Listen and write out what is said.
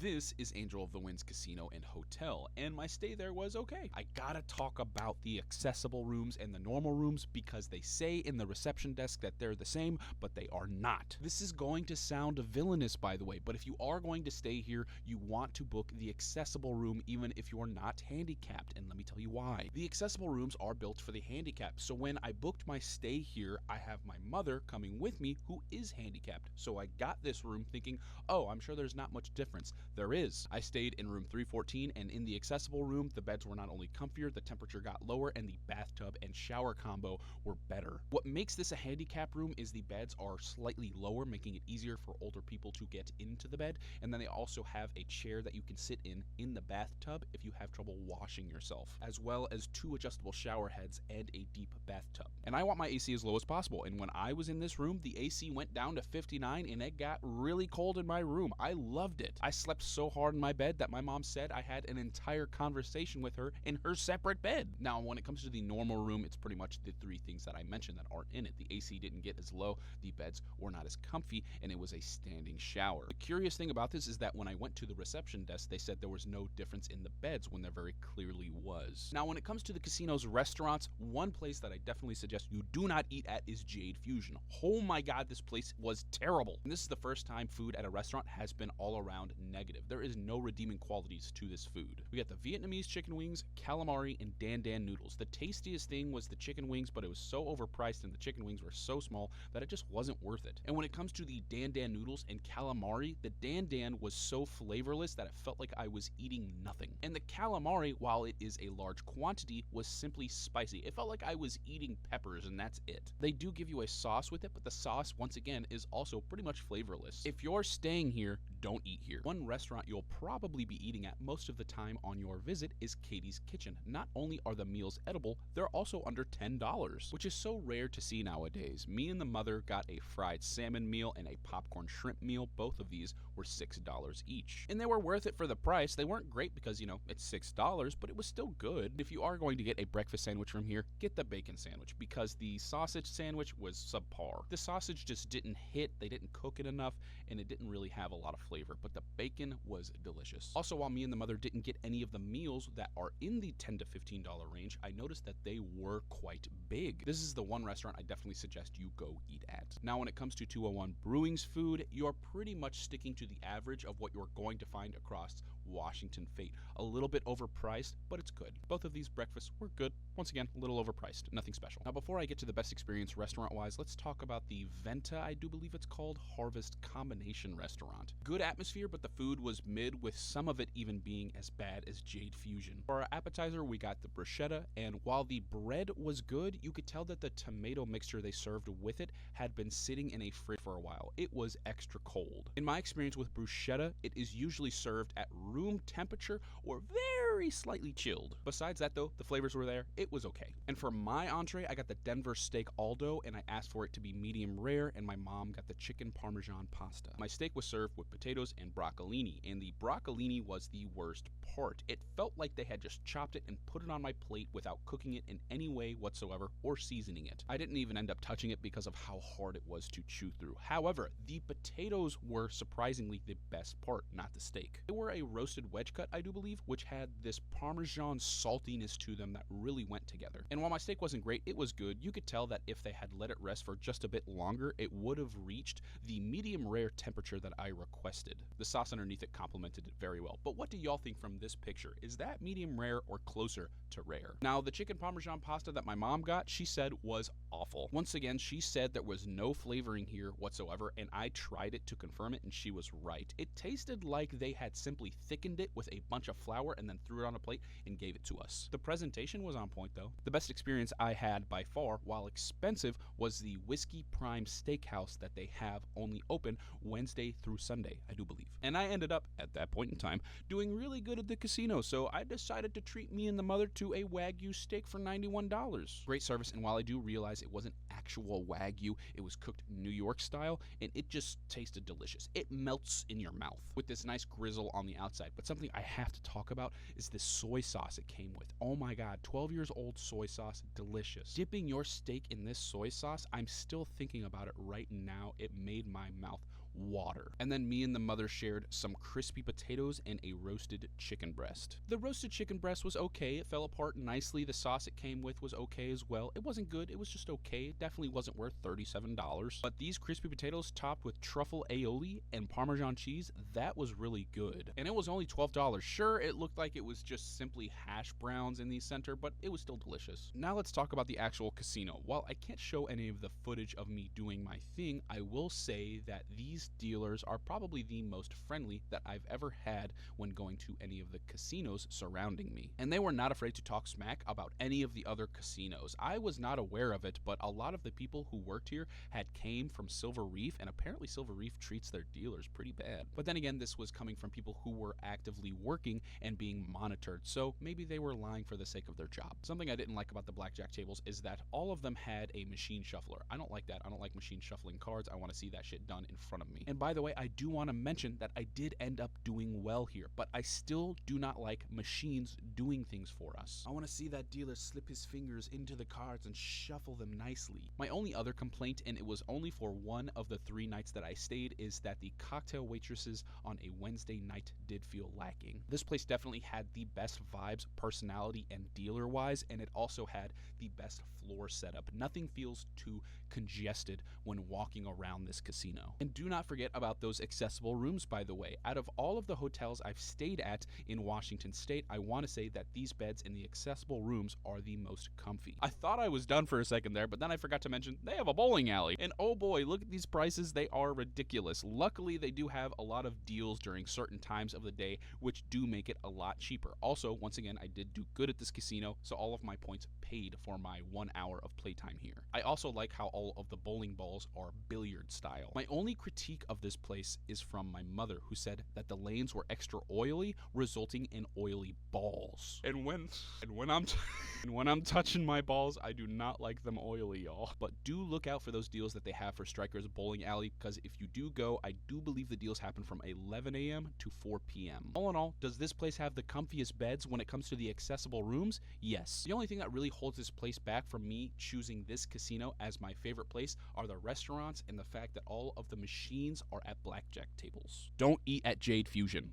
This is Angel of the Winds Casino and Hotel, and my stay there was okay. I gotta talk about the accessible rooms and the normal rooms because they say in the reception desk that they're the same, but they are not. This is going to sound villainous, by the way, but if you are going to stay here, you want to book the accessible room even if you're not handicapped, and let me tell you why. The accessible rooms are built for the handicapped, so when I booked my stay here, I have my mother coming with me who is handicapped, so I got this room thinking, oh, I'm sure there's not much difference. There is. I stayed in room 314, and in the accessible room, the beds were not only comfier, the temperature got lower, and the bathtub and shower combo were better. What makes this a handicap room is the beds are slightly lower, making it easier for older people to get into the bed, and then they also have a chair that you can sit in the bathtub if you have trouble washing yourself, as well as 2 adjustable shower heads and a deep bathtub. And I want my AC as low as possible, and when I was in this room, the AC went down to 59, and it got really cold in my room. I loved it. I slept so hard in my bed that my mom said I had an entire conversation with her in her separate bed. Now, when it comes to the normal room, it's pretty much the 3 things that I mentioned that aren't in it. The AC didn't get as low, the beds were not as comfy, and it was a standing shower. The curious thing about this is that when I went to the reception desk, they said there was no difference in the beds when there very clearly was. Now, when it comes to the casino's restaurants, one place that I definitely suggest you do not eat at is Jade Fusion. Oh my god, this place was terrible. And this is the first time food at a restaurant has been all around negative. There is no redeeming qualities to this food. We got the Vietnamese chicken wings, calamari, and Dan Dan noodles. The tastiest thing was the chicken wings, but it was so overpriced and the chicken wings were so small that it just wasn't worth it. And when it comes to the Dan Dan noodles and calamari, the Dan Dan was so flavorless that it felt like I was eating nothing. And the calamari, while it is a large quantity, was simply spicy. It felt like I was eating peppers and that's it. They do give you a sauce with it, but the sauce, once again, is also pretty much flavorless. If you're staying here, don't eat here. One restaurant you'll probably be eating at most of the time on your visit is Katie's Kitchen. Not only are the meals edible, they're also under $10, which is so rare to see nowadays. Me and the mother got a fried salmon meal and a popcorn shrimp meal. Both of these were $6 each. And they were worth it for the price. They weren't great because, you know, it's $6, but it was still good. If you are going to get a breakfast sandwich from here, get the bacon sandwich because the sausage sandwich was subpar. The sausage just didn't hit, they didn't cook it enough, and it didn't really have a lot of flavor, but the bacon was delicious. Also, while me and the mother didn't get any of the meals that are in the $10 to $15 range, I noticed that they were quite big. This is the one restaurant I definitely suggest you go eat at. Now, when it comes to 201 Brewing's food, you're pretty much sticking to the average of what you're going to find across Washington Fate. A little bit overpriced, but it's good. Both of these breakfasts were good. Once again, a little overpriced, nothing special. Now, before I get to the best experience restaurant-wise, let's talk about the Venta, I do believe it's called, Harvest Combination Restaurant. Good atmosphere, but the food was mid, with some of it even being as bad as Jade Fusion. For our appetizer, we got the bruschetta, and while the bread was good, you could tell that the tomato mixture they served with it had been sitting in a fridge for a while. It was extra cold. In my experience with bruschetta, it is usually served at room temperature or very slightly chilled. Besides that though, the flavors were there. It was okay. And for my entree, I got the Denver steak Aldo, and I asked for it to be medium rare, and my mom got the chicken parmesan pasta. My steak was served with potatoes and broccolini, and the broccolini was the worst part. It felt like they had just chopped it and put it on my plate without cooking it in any way whatsoever or seasoning it. I didn't even end up touching it because of how hard it was to chew through. However, the potatoes were surprisingly the best part, not the steak. They were a roasted wedge cut, I do believe, which had this parmesan saltiness to them that really went together. And while my steak wasn't great, it was good. You could tell that if they had let it rest for just a bit longer, it would have reached the medium rare temperature that I requested. The sauce underneath it complemented it very well. But what do y'all think from this picture? Is that medium rare or closer to rare? Now, the chicken parmesan pasta that my mom got, she said was awful. Once again, she said there was no flavoring here whatsoever, and I tried it to confirm it, and she was right. It tasted like they had simply thickened it with a bunch of flour and then threw it on a plate and gave it to us. The presentation was on point though. The best experience I had by far, while expensive, was the Whiskey Prime Steakhouse that they have only open Wednesday through Sunday, I do believe. And I ended up, at that point in time, doing really good at the casino, so I decided to treat me and the mother to a Wagyu steak for $91. Great service, and while I do realize it wasn't actual Wagyu, it was cooked New York style, and it just tasted delicious. It melts in your mouth with this nice grizzle on the outside. But something I have to talk about is this soy sauce it came with. Oh my god, 12 years old soy sauce, delicious. Dipping your steak in this soy sauce, I'm still thinking about it right now. It made my mouth water. And then me and the mother shared some crispy potatoes and a roasted chicken breast. The roasted chicken breast was okay. It fell apart nicely. The sauce it came with was okay as well. It wasn't good. It was just okay. It definitely wasn't worth $37. But these crispy potatoes topped with truffle aioli and Parmesan cheese, that was really good. And it was only $12. Sure, it looked like it was just simply hash browns in the center, but it was still delicious. Now let's talk about the actual casino. While I can't show any of the footage of me doing my thing, I will say that these dealers are probably the most friendly that I've ever had when going to any of the casinos surrounding me. And they were not afraid to talk smack about any of the other casinos. I was not aware of it, but a lot of the people who worked here had came from Silver Reef, and apparently Silver Reef treats their dealers pretty bad. But then again, this was coming from people who were actively working and being monitored, so maybe they were lying for the sake of their job. Something I didn't like about the blackjack tables is that all of them had a machine shuffler. I don't like that. I don't like machine shuffling cards. I want to see that shit done in front of me. And by the way, I do want to mention that I did end up doing well here, but I still do not like machines doing things for us. I want to see that dealer slip his fingers into the cards and shuffle them nicely. My only other complaint, and it was only for one of the 3 nights that I stayed, is that the cocktail waitresses on a Wednesday night did feel lacking. This place definitely had the best vibes, personality, and dealer-wise, and it also had the best floor setup. Nothing feels too congested when walking around this casino. And do not forget about those accessible rooms, by the way. Out of all of the hotels I've stayed at in Washington State, I want to say that these beds in the accessible rooms are the most comfy. I thought I was done for a second there, but then I forgot to mention they have a bowling alley. And oh boy, look at these prices. They are ridiculous. Luckily, they do have a lot of deals during certain times of the day, which do make it a lot cheaper. Also, once again, I did do good at this casino, so all of my points paid for my 1 hour of playtime here. I also like how all of the bowling balls are billiard style. My only critique of this place is from my mother, who said that the lanes were extra oily, resulting in oily balls. And when I'm touching my balls, I do not like them oily, y'all. But do look out for those deals that they have for Strikers Bowling Alley, because if you do go, I do believe the deals happen from 11 a.m. to 4 p.m. All in all, does this place have the comfiest beds when it comes to the accessible rooms? Yes. The only thing that really holds this place back from me choosing this casino as my favorite place are the restaurants and the fact that all of the machines are at blackjack tables. Don't eat at Jade Fusion.